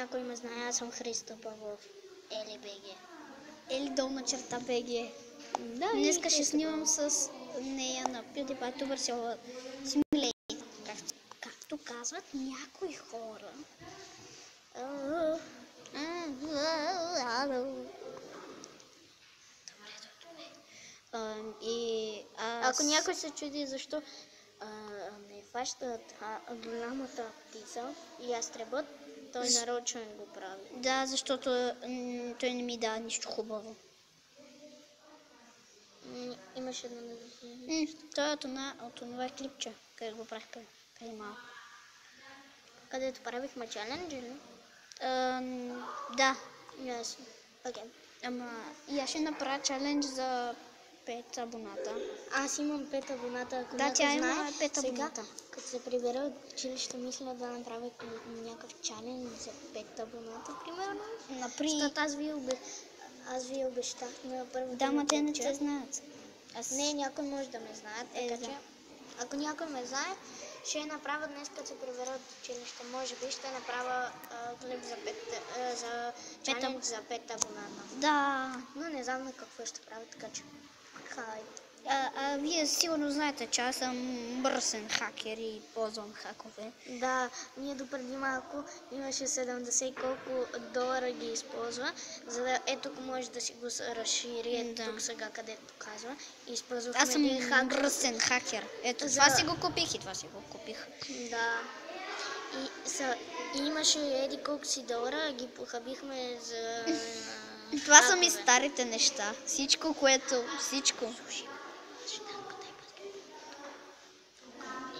някой ме знае, аз съм Христо Павлов. Или БГ. Или долна черта БГ. Да, Днеска ще снимам с нея на PewDiePie Tuber Simulator. Както казват някои хора. Ако някой се чуди защо ме фащат голямата птица и ястребът, той нарочно го прави. Да, защото той не ми дава нищо хубаво. Имаше едно недословие. Той е от това клипче, където го правих преди малко. Където правихме чаленджи, ли? Да. Ясно. Окей. Ама и аз ще направя чалендж за 5 абоната. Аз имам 5 абоната. Ако да, тя има 5 абоната. Като се прибера от училище, мисля да направя някакъв чалендж за 5 абоната, примерно. Защото аз ви обещах на първото. Да, ма те не те знаят. Не, някой може да ме знае, така че ако някой ме знае, ще направя днес, като се прибера от училище. Може би ще направя клип за чалендж за 5 абоната. Да. Но не знам на какво ще правя, така че хайде. Вие сигурно знаете, че аз съм бърсен хакер и ползвам хакове. Да, ние допреди малко имаше 70 и колко долара ги използва, за да тук може да си го разшири, тук сега където казва. Аз съм бърсен хакер. Ето, това си го купих и това си го купих. Да. И имаше еди колко си долара, ги похабихме за... Това са ми старите неща. Всичко.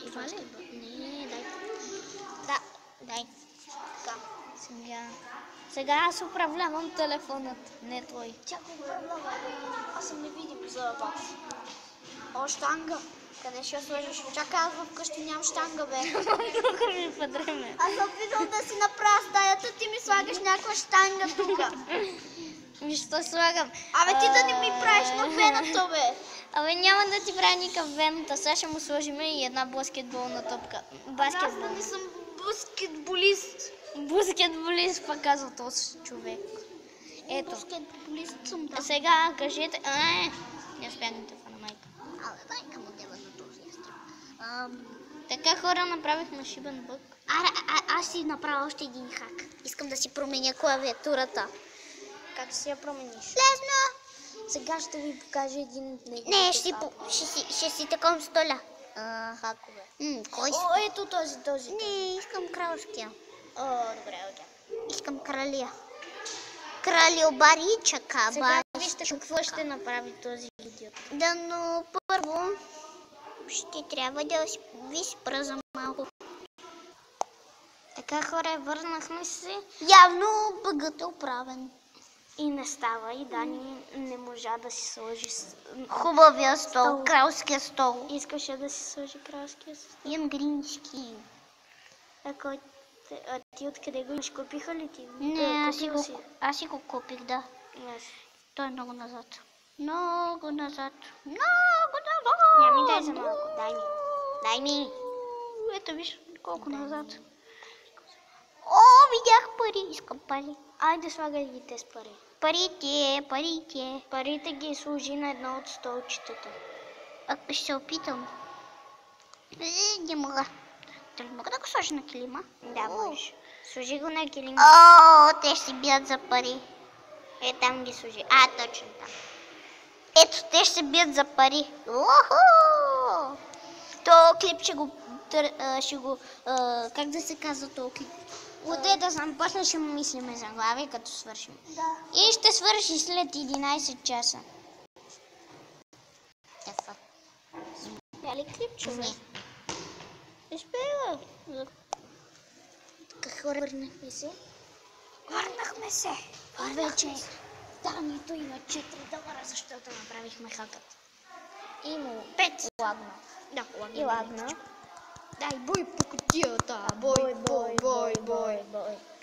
Това ли? Не, дай. Да, дай. Така. Сега аз управлявам телефонът, не твой. Тя го управлява. Аз съм невидим за вас. О, щанга. Къде ще я сложиш? Чакай, аз вкъщи нямам щанга, бе. Много ми подреме. Аз съм опитал да си направя стаята, ти ми слагаш някаква щанга тук. Виж, що слагам. Абе, ти да не ми правиш на вената, бе. Абе, няма да ти правя никакъв вената. Сега ще му сложим и една баскетболна топка. Аз да не съм баскетболист. Баскетболист, пък казва този човек. Ето. Баскетболист съм, да. Сега кажете... Не успях да те фана майка. Абе, майка му дева на този ястреб. Така хора направихме шибен бък. Аз си направя още един хак. Искам да си променя клавиатурата. Как си я промениш? Лесно! Сега ще ви покажа един от неговите Не, ще си таком столя. Хакове. Кой си? О, ето този. Не, искам кралския. О, добре, окей. Искам кралия. Кралиобаричака. Сега вижте какво ще направи този идиот. Да, но първо ще трябва да ви спра за малко. Така хора, върнахме се. Явно бъгът е оправен. И не става, и Дани не можа да си сложи хубавия стол, кралския стол. Искаше да си сложи кралския стол. Янгрински. Ти откъде го имаш? Купиха ли ти? Не, аз си го купих, да. Yes. Той е много назад. Много назад. Няма ми дай за малко, дай ми. Ето виж колко назад. О, видях пари, искам пари. Айде слагай ги те с пари. Парите. Парите ги сложи на едно от столчетата. Ако ще се опитам. Не мога. Дали мога да го сложа на килима? Да, можеш. Сложи го на килима. Те ще си бият за пари. Там ги сложи. Точно там. Ето, те ще се бият за пари. Уху! То клип ще го как да се казва то клип? Отде да знам, после ще му мислиме за глави, като свършим. Да. И ще свърши след 11 часа. Дали клип, човек? Изпела. Как върнахме се? Върнахме се. Вече Данито има 4 долара, защото направихме хакът. Има 5. Лагна. Да, И лагна. Дай бой по кутията. Бой.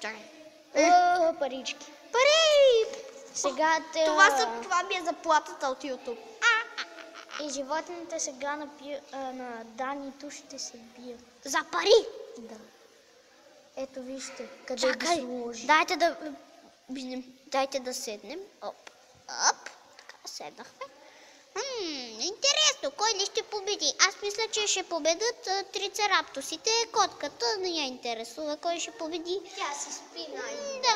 Чакай. Парички. Пари! Сега Това ми е заплатата от YouTube. И животните сега на Данито ще се бият. За пари! Да. Ето вижте, къде Чакай, ги сложи. дайте да видим. Дайте да седнем. Оп, оп. Така, седнахме. Интересно, кой ли ще победи? Аз мисля, че ще победят трицераптосите. Котката не я интересува кой ще победи. Тя се спи Да,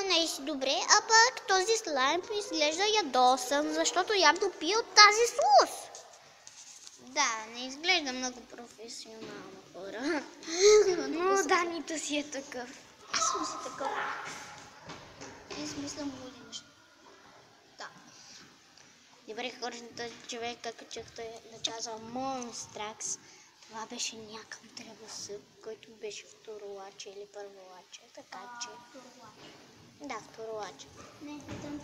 не си добре. А пък този слайм изглежда ядосан, защото явно пие от тази слус. Да, не изглежда много професионално, хора. Но Данито си е такъв. Аз съм си такъв. Аз мислям луди неща. Да. Добре, хора, този човек, както чухте, наказал Монстракс. Това беше някакъв древосък, който беше второлаче или първолаче. Така че... Да, второлаче. Не, питам